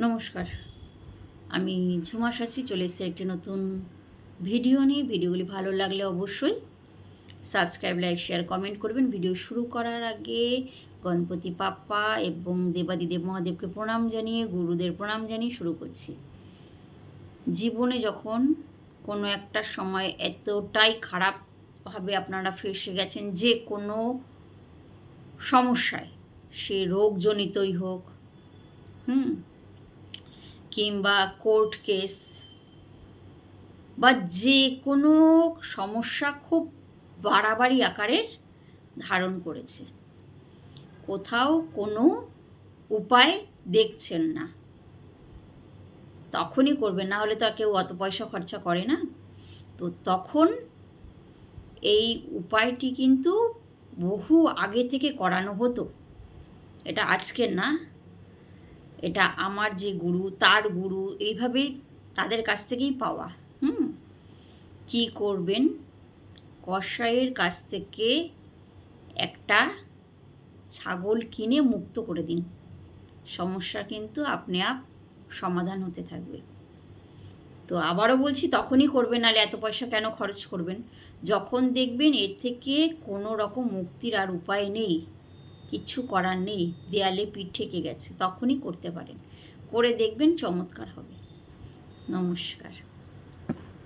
নমস্কার, আমি ঝুমা শাস্ত্রী চলে এসেছি একটি নতুন ভিডিও নিয়ে। ভিডিওগুলি ভালো লাগলে অবশ্যই সাবস্ক্রাইব, লাইক, শেয়ার, কমেন্ট করবেন। ভিডিও শুরু করার আগে গণপতি বাপ্পা এবং দেবাদিদেব মহাদেবকে প্রণাম জানিয়ে, গুরুদের প্রণাম জানিয়ে শুরু করছি। জীবনে যখন কোনো একটা সময় এতটাই খারাপভাবে আপনারা ফেঁসে গেছেন যে কোনো সমস্যায়, সে রোগজনিতই হোক, কিংবা কোর্ট কেস বা যে কোনো সমস্যা খুব বাড়াবাড়ি আকারের ধারণ করেছে, কোথাও কোনো উপায় দেখছেন না, তখনই করবেন। না হলে তো আর কেউ অত পয়সা খরচা করে না। তো তখন এই উপায়টি কিন্তু বহু আগে থেকে করানো হতো। এটা আজকের না, এটা আমার যে গুরু, তার গুরু, এইভাবেই তাদের কাছ থেকেই পাওয়া। কি করবেন? কসাইয়ের কাছ থেকে একটা ছাগল কিনে মুক্ত করে দিন, সমস্যা কিন্তু আপনি আপ সমাধান হতে থাকবে। তো আবারও বলছি, তখনই করবেন, নাহলে এত পয়সা কেন খরচ করবেন? যখন দেখবেন এর থেকে কোনো রকম মুক্তির আর উপায় নেই, কিচ্ছু করার নেই, দেয়ালে পিঠ ঠেকে গেছে, তখনই করতে পারেন। করে দেখবেন, চমৎকার হবে। নমস্কার।